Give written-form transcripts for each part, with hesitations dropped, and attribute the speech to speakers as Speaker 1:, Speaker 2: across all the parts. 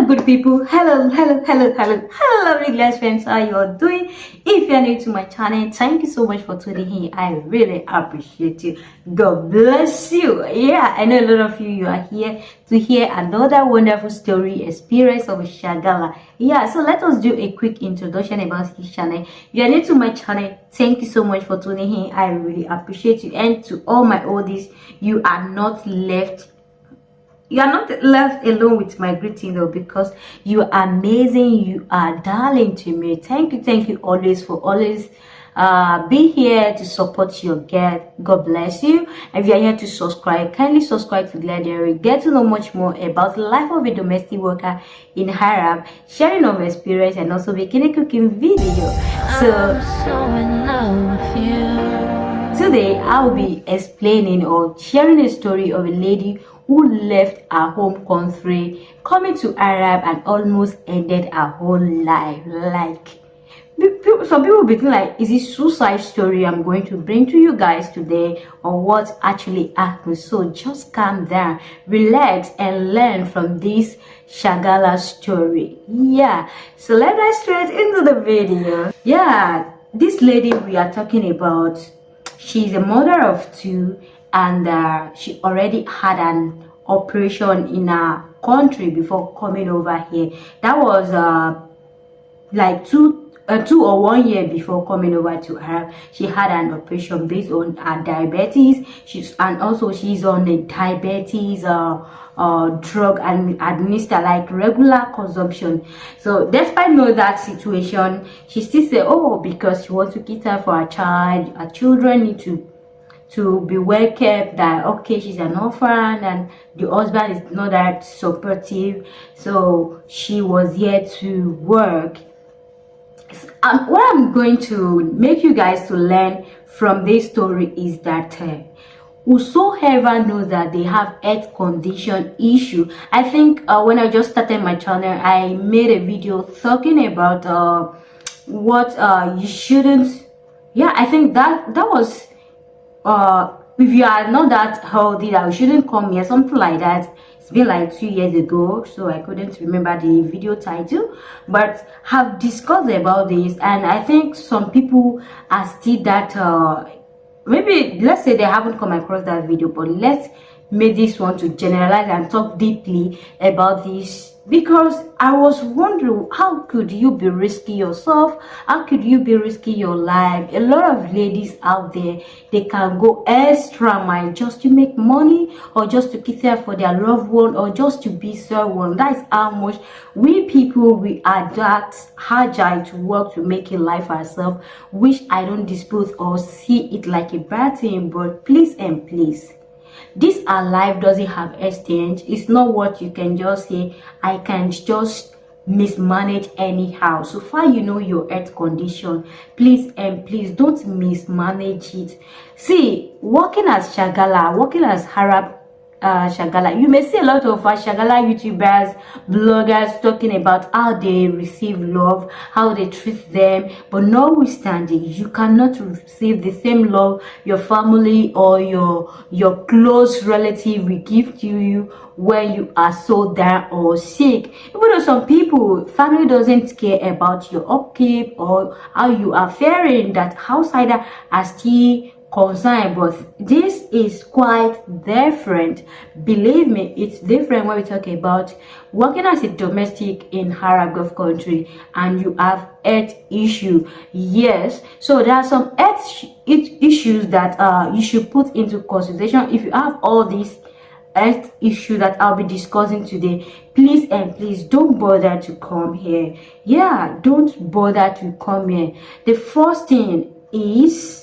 Speaker 1: good people. Hello, lovely glass friends. How you all doing? If you're new to my channel, thank you so much for tuning in. I really appreciate you. God bless you. Yeah, I know a lot of you are here to hear another wonderful story experience of Shagala. Yeah, so let us do a quick introduction about this channel. If you're new to my channel, thank you so much for tuning in. I really appreciate you. And to all my oldies, you are not left alone with my greeting though, because you are amazing, you are darling to me. Thank you always for always be here to support your girl. God bless you. If you are here to subscribe, kindly subscribe to GLADIARY. Get to know much more about the life of a domestic worker in Arab, sharing of experience, and also making a cooking video. So today I'll be explaining or sharing a story of a lady who left her home country, coming to Arab, and almost ended her whole life. Like, some people be thinking like, is this suicide story I'm going to bring to you guys today, or what actually happened? So just calm down, relax, and learn from this Shagala story. Yeah, so let's get straight into the video. Yeah, this lady we are talking about, she's a mother of two, and she already had an operation in her country before coming over here. That was like two or 1 year before coming over to her. She had an operation based on her diabetes. She's on a diabetes drug and administer like regular consumption. So despite knowing that situation, she still said, oh, because she wants to cater for her child, her children need to be well kept, that okay, she's an orphan and the husband is not that supportive, so she was here to work. And what I'm going to make you guys to learn from this story is that whosoever knows that they have health condition issue, I think when I just started my channel, I made a video talking about what you shouldn't. Yeah, I think that was if you are not that healthy, that you shouldn't come here, something like that. It's been like 2 years ago, so I couldn't remember the video title, but have discussed about this. And I think some people are still that maybe, let's say they haven't come across that video, but let's make this one to generalize and talk deeply about this, because I was wondering, how could you be risking yourself? How could you be risking your life? A lot of ladies out there, they can go extra mile just to make money, or just to care for their loved one, or just to be someone. That is how much we people, we are that agile to work to make a life ourselves, which I don't dispute or see it like a bad thing. But please and please, this our life doesn't have exchange. It's not what you can just say, I can just mismanage anyhow. So far you know your health condition, please and please don't mismanage it. See, working as Shagala, working as Arab Shagala, you may see a lot of Shagala YouTubers, bloggers talking about how they receive love, how they treat them, but notwithstanding, you cannot receive the same love your family or your close relative will give to you when you are so down or sick. Even though some people, family doesn't care about your upkeep or how you are faring, that outsider are still concern, but this is quite different. Believe me, it's different when we talk about working as a domestic in Arab Gulf country and you have health issue. Yes, so there are some health issues that you should put into consideration if you have all these health issue that I'll be discussing today. Please and please don't bother to come here. Yeah, don't bother to come here. The first thing is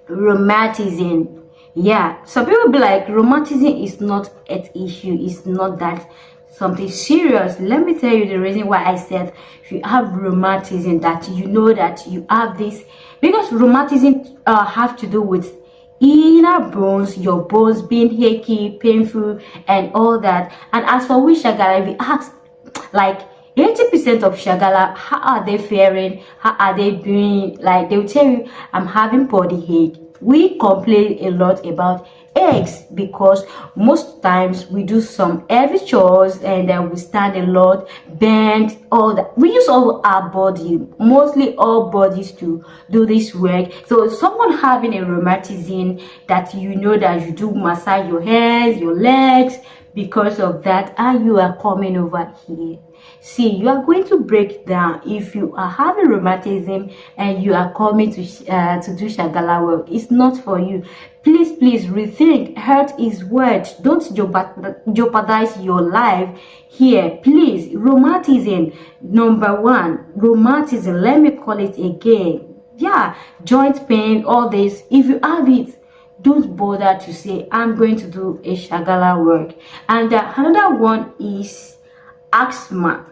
Speaker 1: rheumatism. Yeah, some people be like, rheumatism is not an issue, it's not that something serious. Let me tell you the reason why I said if you have rheumatism, that you know that you have this, because rheumatism have to do with inner bones, your bones being achy, painful, and all that. And as for we Shagala, if we ask like 80% of Shagala, how are they faring? How are they doing? Like, they will tell you, I'm having body ache. We complain a lot about eggs, because most times we do some heavy chores and we stand a lot, bend, all that. We use all our body, mostly all bodies, to do this work. So someone having a rheumatism, that you know that you do massage your hands, your legs, because of that, and you are coming over here, see, you are going to break down. If you are having rheumatism and you are coming to do Shagala work, it's not for you. Please rethink. Health is wealth. Don't jeopardize your life here, please. Rheumatism, number one. Rheumatism, let me call it again. Yeah, joint pain, all this. If you have it, don't bother to say, I'm going to do a Shagala work. And another one is asthma.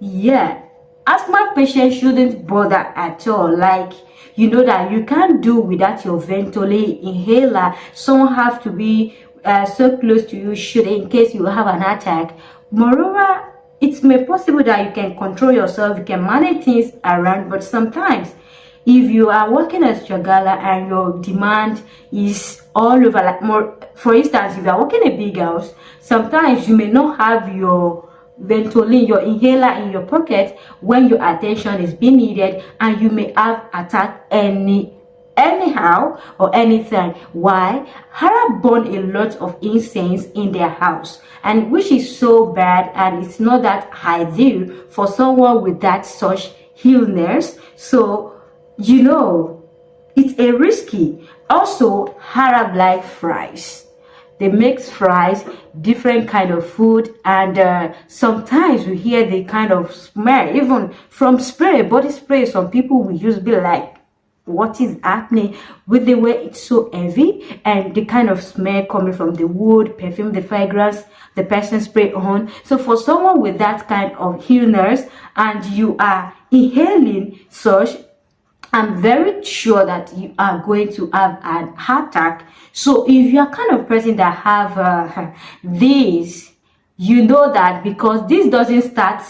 Speaker 1: Yeah, asthma patients shouldn't bother at all. Like, you know that you can't do without your ventilator inhaler. Someone have to be so close to you, should, in case you have an attack. Moreover, it's may possible that you can control yourself, you can manage things around, but sometimes if you are working as Shagala and your demand is all over, like, more, for instance, if you are working a big house, sometimes you may not have your ventolin, your inhaler in your pocket when your attention is being needed, and you may have attack anyhow or anything. Why? Arab burn a lot of incense in their house, and which is so bad, and it's not that ideal for someone with that such illness. So, you know, it's a risky. Also, Arab like fries. They make fries, different kind of food, and sometimes we hear the kind of smell, even from spray, body spray. Some people will use, be like, what is happening with the way it's so heavy, and the kind of smell coming from the wood, perfume, the fragrance the person spray on. So for someone with that kind of illness and you are inhaling such, I'm very sure that you are going to have an heart attack. So if you are kind of person that have this, you know that, because this doesn't start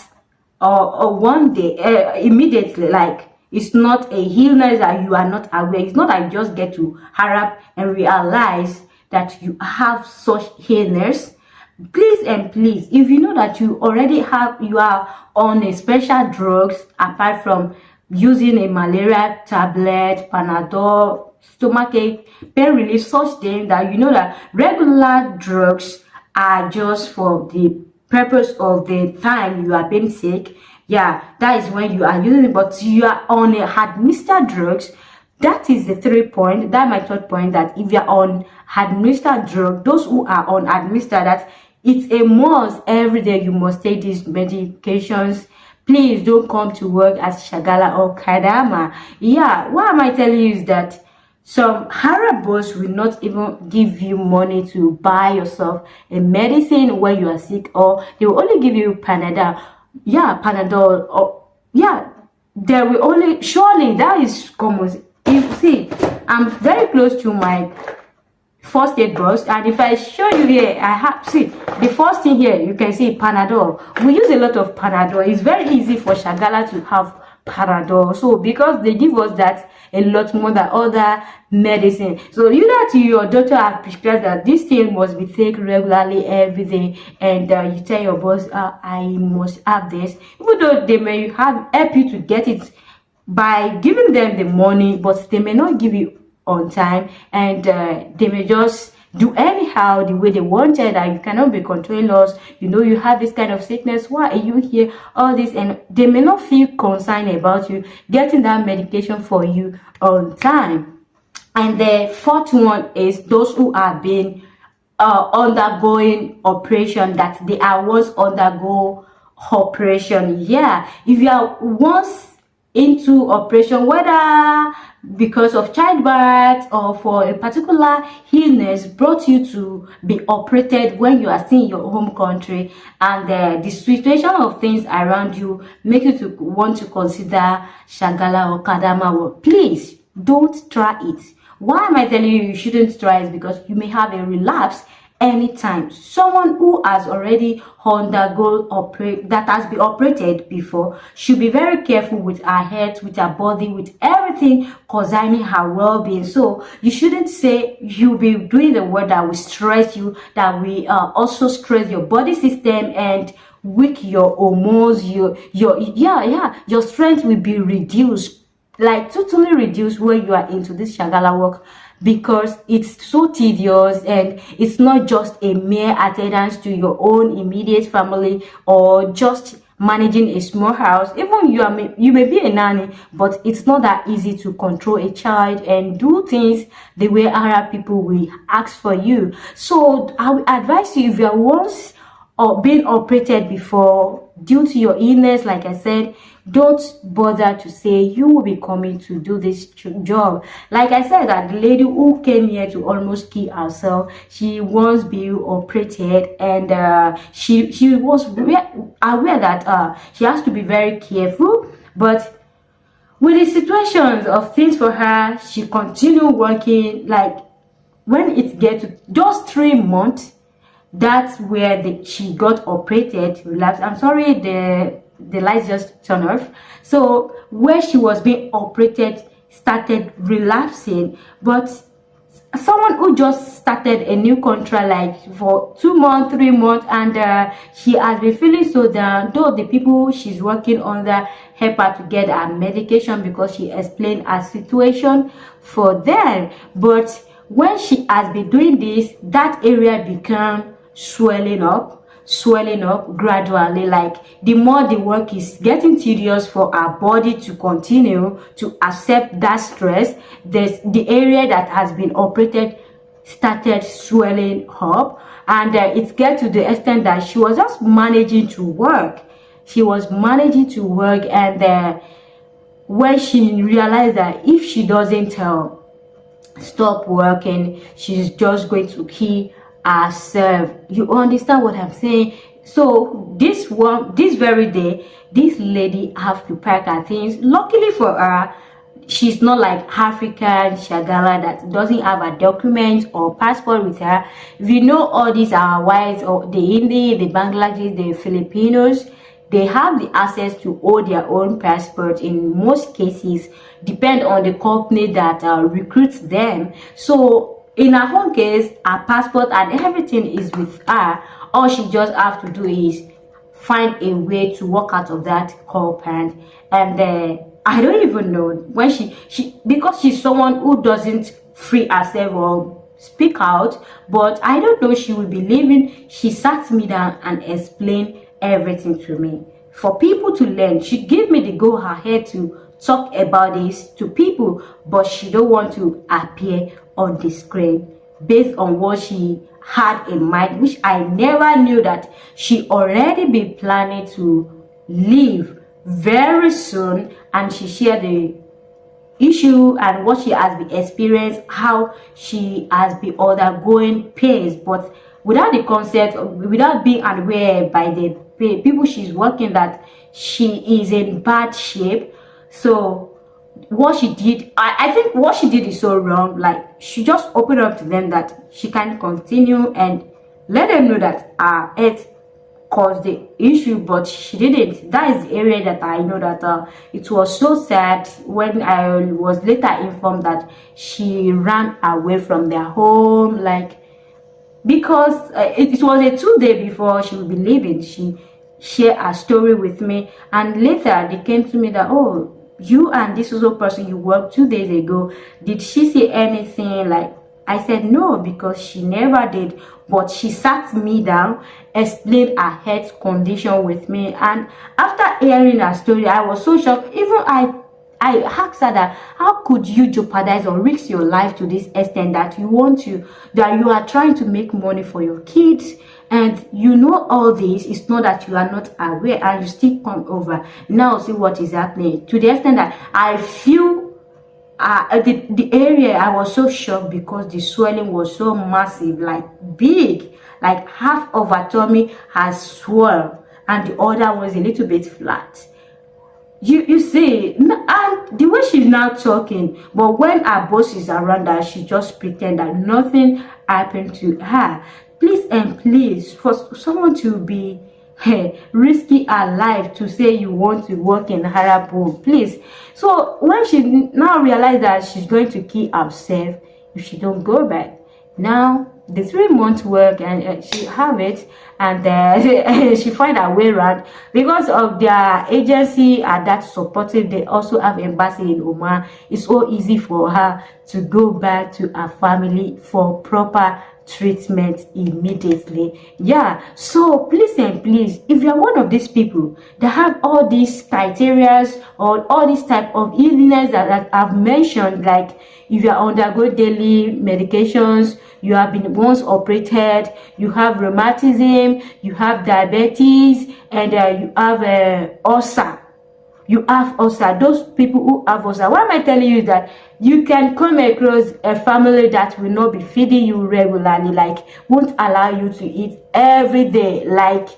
Speaker 1: or one day immediately. Like, it's not a illness that you are not aware. It's not that you just get to Arab and realize that you have such illness. Please and please, if you know that you already have, you are on a special drugs apart from using a malaria tablet, Panadol, stomachache, pain relief, such thing, that you know that regular drugs are just for the purpose of the time you are being sick. Yeah, that is when you are using it, but you are on a administered drugs. That is the 3 point. That my third point, that if you are on administered drug, those who are on administered, that it's a must every day you must take these medications. Please don't come to work as Shagala or Kadama. Yeah, what am I telling you is that some Arab boss will not even give you money to buy yourself a medicine when you are sick, or they will only give you Panadol. Yeah, Panadol, or yeah, they will only, surely that is common. If see, I'm very close to my first aid box, and if I show you here, I have, see, the first thing here, you can see Panadol. We use a lot of Panadol. It's very easy for Shagala to have Panadol, so because they give us that a lot more than other medicine. So you know, to your doctor have prescribed that this thing must be taken regularly every day, and you tell your boss, I must have this, even though they may have help you to get it by giving them the money, but they may not give you on time, and they may just do anyhow the way they wanted, and you cannot be controlling us. You know, you have this kind of sickness, why are you here, all this, and they may not feel concerned about you getting that medication for you on time. And the fourth one is those who are being undergoing operation, that they are once undergo operation. Yeah, if you are once into operation, whether because of childbirth or for a particular illness, brought you to be operated when you are still in your home country, and the situation of things around you make you to want to consider Shagala or Kadama work, please don't try it. Why am I telling you you shouldn't try it? Because you may have a relapse anytime. Someone who has already undergone that has been operated before should be very careful with her health, with her body, with everything concerning her well-being. So you shouldn't say you'll be doing the work that will stress you, that will also stress your body system and weak your hormones, your strength will be reduced, like totally reduced when you are into this Shagala work, because it's so tedious and it's not just a mere attendance to your own immediate family or just managing a small house. Even you may be a nanny, but it's not that easy to control a child and do things the way Arab people will ask for you. So I would advise you, if you are once or being operated before due to your illness, like I said, don't bother to say you will be coming to do this job. Like I said, that the lady who came here to almost kill herself, she was being operated, and she was aware that she has to be very careful. But with the situations of things for her, she continued working. Like when it gets to just 3 months, that's where she got operated, relapsed. I'm sorry, the lights just turned off. So where she was being operated started relapsing. But someone who just started a new contract like for 2 months, 3 months, and she has been feeling so down, though the people she's working under help her to get her medication because she explained her situation for them. But when she has been doing this, that area became swelling up gradually. Like the more the work is getting tedious for our body to continue to accept that stress, the area that has been operated started swelling up, and it get to the extent that she was just managing to work. And when she realized that if she doesn't stop working, she's just going to kill herself. You understand what I'm saying? So this very day, this lady have to pack her things. Luckily for her, she's not like African Shagala that doesn't have a document or passport with her. We know all these are wives, or the Hindi, the Bangladesh, the Filipinos, they have the access to hold their own passport in most cases, depend on the company that recruits them. So in her home case, her passport and everything is with her. All she just have to do is find a way to walk out of that compound. And I don't even know when she because she's someone who doesn't free herself or speak out, but I don't know, she will be leaving. She sat me down and explained everything to me for people to learn. She gave me the go ahead to talk about this to people, but she don't want to appear on the screen based on what she had in mind, which I never knew that she already been planning to leave very soon. And she shared the issue and what she has been experienced, how she has been undergoing pains, but without the concept, without being aware by the people she's working that she is in bad shape. So what she did, I think what she did is so wrong. Like she just opened up to them that she can continue and let them know that her health caused the issue, but she didn't. That is the area that I know that it was so sad when I was later informed that she ran away from their home, like because it was a 2 day before she would be leaving. She shared her story with me, and later they came to me that, oh, you and this other person you worked 2 days ago, did she say anything? Like I said no, because she never did. But she sat me down, explained her health condition with me, and after hearing her story, I was so shocked. Even I asked her that how could you jeopardize or risk your life to this extent that you are trying to make money for your kids, and you know all this. It's not that you are not aware and you still come over. Now see what is happening, to the extent that I feel the area. I was so shocked because the swelling was so massive, like big, like half of her tummy has swelled and the other was a little bit flat. You see, and the way she's now talking, but when her boss is around her, she just pretend that nothing happened to her. Please and please, for someone to be risky her life to say you want to work in Arab home, please. So when she now realized that she's going to kill herself if she don't go back, now the 3 month work, and she have it, and she find her way around because of their agency and that supportive. They also have embassy in Oman. It's so easy for her to go back to her family for proper treatment immediately. Yeah, so please and please, if you're one of these people that have all these criteria or all these type of illness that I've mentioned, like if you are undergo daily medications, you have been once operated, you have rheumatism, you have diabetes, and you have ulcer. You have ulcer. Those people who have ulcer, why am I telling you that? You can come across a family that will not be feeding you regularly, like won't allow you to eat every day. Like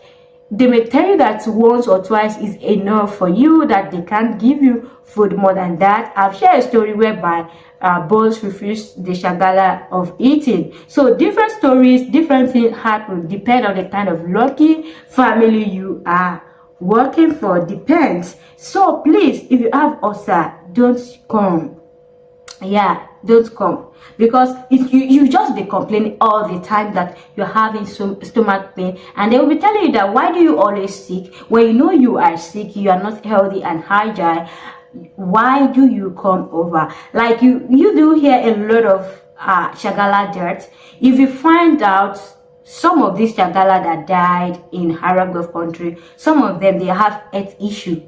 Speaker 1: they may tell you that once or twice is enough for you, that they can't give you food more than that. I've shared a story whereby boys refused the Shagala of eating. So different stories, different things happen, depend on the kind of lucky family you are working for, depends. So please, if you have ulcer, don't come. Yeah, don't come, because if you just be complaining all the time that you're having some stomach pain, and they will be telling you that why do you always sick when you know you are sick, you are not healthy and hygiene. Why do you come over? Like you do hear a lot of Shagala dirt. If you find out some of these Shagala that died in Arab Gulf country, some of them they have health issue,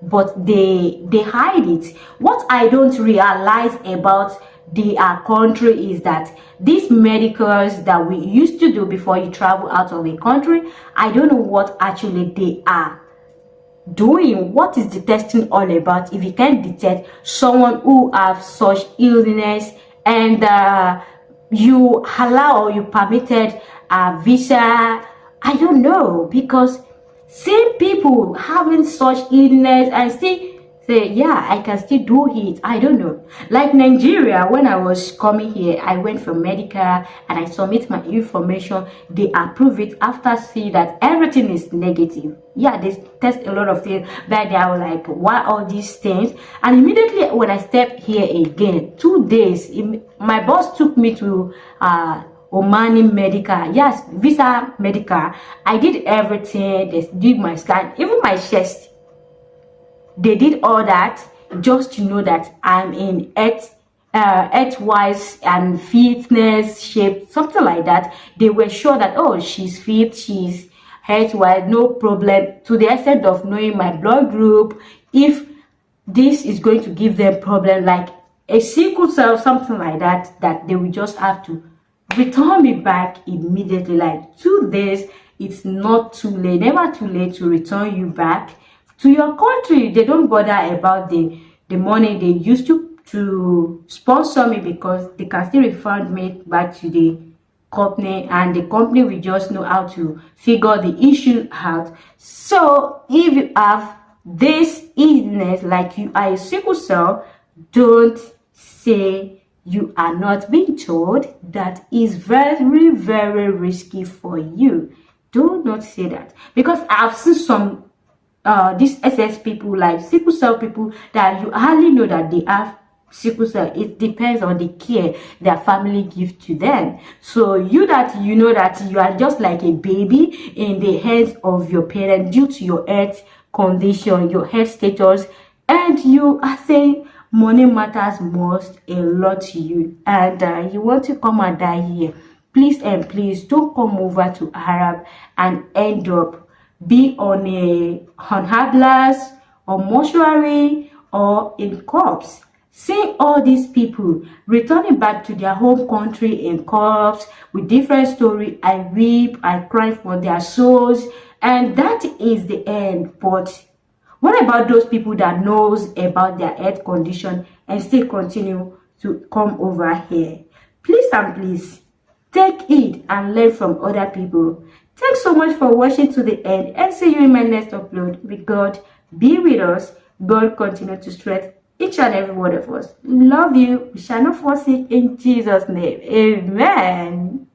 Speaker 1: but they hide it. What I don't realize about the country is that these medicals that we used to do before you travel out of a country, I don't know what actually they are doing. What is the testing all about if you can detect someone who have such illness, and you allow or you permitted a visa? I don't know, because seeing people having such illness and still say, yeah, I can still do it. I don't know. Like Nigeria, when I was coming here, I went for medical and I submit my information. They approve it after seeing that everything is negative. Yeah, they test a lot of things, but I was like, why all these things? And immediately when I stepped here again, 2 days, my boss took me to Omani medical, yes, visa medical. I did everything. They did my scan, even my chest. They did all that just to know that I'm in health-wise and fitness shape, something like that. They were sure that, oh, she's fit, she's health-wise, no problem, to the extent of knowing my blood group. If this is going to give them problem, like a sickle cell, something like that, that they will just have to return me back immediately. Like 2 days, it's not too late, never too late to return you back to your country. They don't bother about the money they used to sponsor me, because they can still refund me back to the company, and the company will just know how to figure the issue out. So if you have this illness, like you are a sickle cell, don't say you are not being told. That is very, very risky for you. Do not say that, because I've seen some these SS people, like sickle cell people, that you hardly know that they have sickle cell. It depends on the care their family give to them. So you know that you are just like a baby in the hands of your parents due to your health condition, your health status, and you are saying money matters most a lot to you, and you want to come and die here. Please and please don't come over to Arab and end up be on ambulance or mortuary or in corpse. Seeing all these people returning back to their home country in corpse with different story, I weep, I cry for their souls, and that is the end. But what about those people that knows about their health condition and still continue to come over here? Please and please take it and learn from other people. Thanks so much for watching to the end, and see you in my next upload. May God be with us. God continue to strengthen each and every one of us. Love you. We shall not forsake in Jesus' name. Amen.